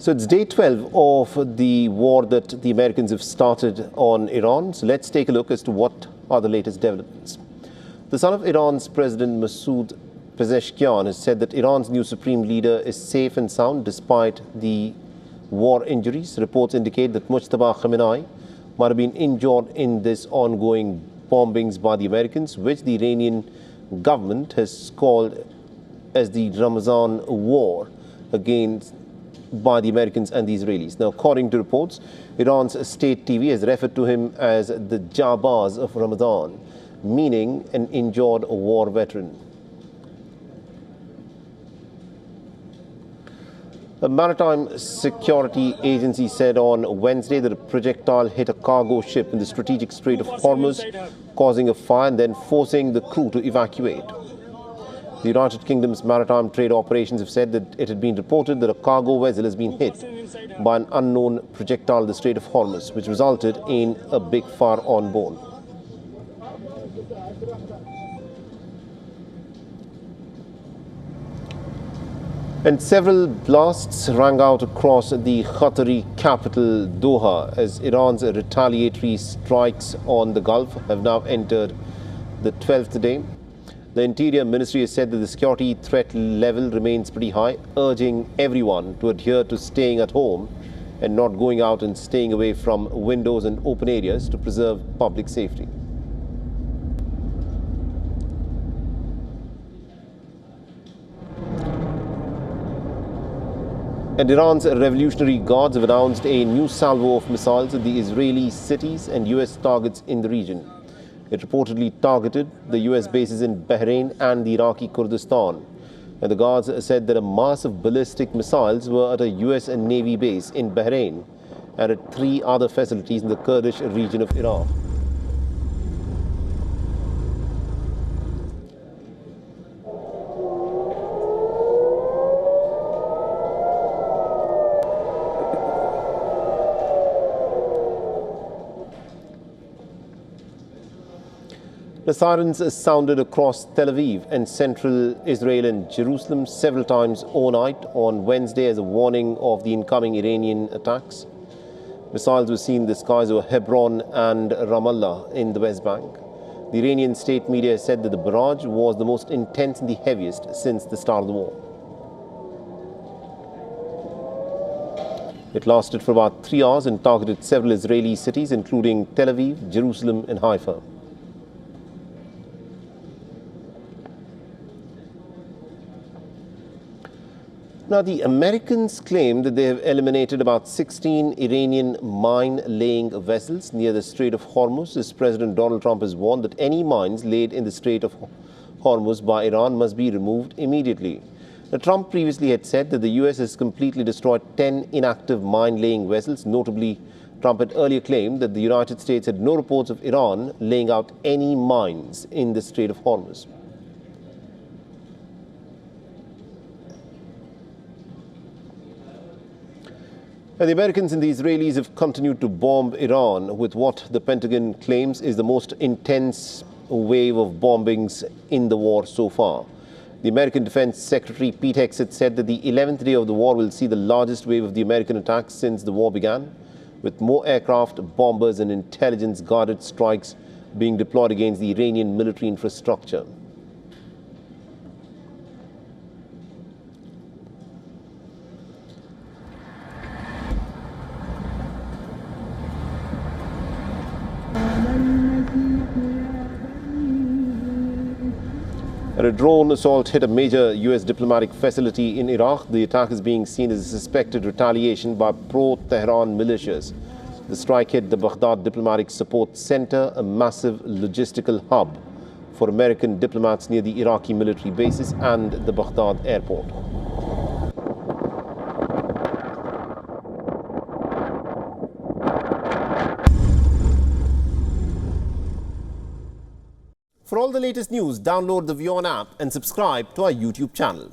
So it's day 12 of the war that the Americans have started on Iran. So let's take a look as to what are the latest developments. The son of Iran's President Masoud Pezeshkian has said that Iran's new supreme leader is safe and sound despite the war injuries. Reports indicate that Mujtaba Khamenei might have been injured in this ongoing bombings by the Americans, which the Iranian government has called as the Ramazan war against by the Americans and the Israelis. Now, according to reports, Iran's state TV has referred to him as the Jabaz of Ramadan, meaning an injured war veteran. A maritime security agency said on Wednesday that a projectile hit a cargo ship in the strategic Strait of Hormuz, causing a fire and then forcing the crew to evacuate. The United Kingdom's maritime trade operations have said that it had been reported that a cargo vessel has been hit by an unknown projectile in the Strait of Hormuz, which resulted in a big fire on board. And several blasts rang out across the Qatari capital Doha as Iran's retaliatory strikes on the Gulf have now entered the 12th day. The Interior Ministry has said that the security threat level remains pretty high, urging everyone to adhere to staying at home and not going out and staying away from windows and open areas to preserve public safety. And Iran's Revolutionary Guards have announced a new salvo of missiles at the Israeli cities and US targets in the region. It reportedly targeted the US bases in Bahrain and the Iraqi Kurdistan. And the Guards said that a mass of ballistic missiles were at a US Navy base in Bahrain and at 3 other facilities in the Kurdish region of Iraq. The sirens sounded across Tel Aviv and central Israel and Jerusalem several times overnight on Wednesday as a warning of the incoming Iranian attacks. Missiles were seen in the skies over Hebron and Ramallah in the West Bank. The Iranian state media said that the barrage was the most intense and the heaviest since the start of the war. It lasted for about 3 hours and targeted several Israeli cities, including Tel Aviv, Jerusalem and Haifa. Now, the Americans claim that they have eliminated about 16 Iranian mine-laying vessels near the Strait of Hormuz, as President Donald Trump has warned that any mines laid in the Strait of Hormuz by Iran must be removed immediately. Now, Trump previously had said that the US has completely destroyed 10 inactive mine-laying vessels. Notably, Trump had earlier claimed that the United States had no reports of Iran laying out any mines in the Strait of Hormuz. And the Americans and the Israelis have continued to bomb Iran with what the Pentagon claims is the most intense wave of bombings in the war so far. The American Defense Secretary Pete Hegseth said that the 11th day of the war will see the largest wave of the American attacks since the war began, with more aircraft, bombers and intelligence-guided strikes being deployed against the Iranian military infrastructure. A drone assault hit a major US diplomatic facility in Iraq. The attack is being seen as a suspected retaliation by pro-Tehran militias. The strike hit the Baghdad Diplomatic Support Center, a massive logistical hub for American diplomats near the Iraqi military bases and the Baghdad airport. For all the latest news, download the WION app and subscribe to our YouTube channel.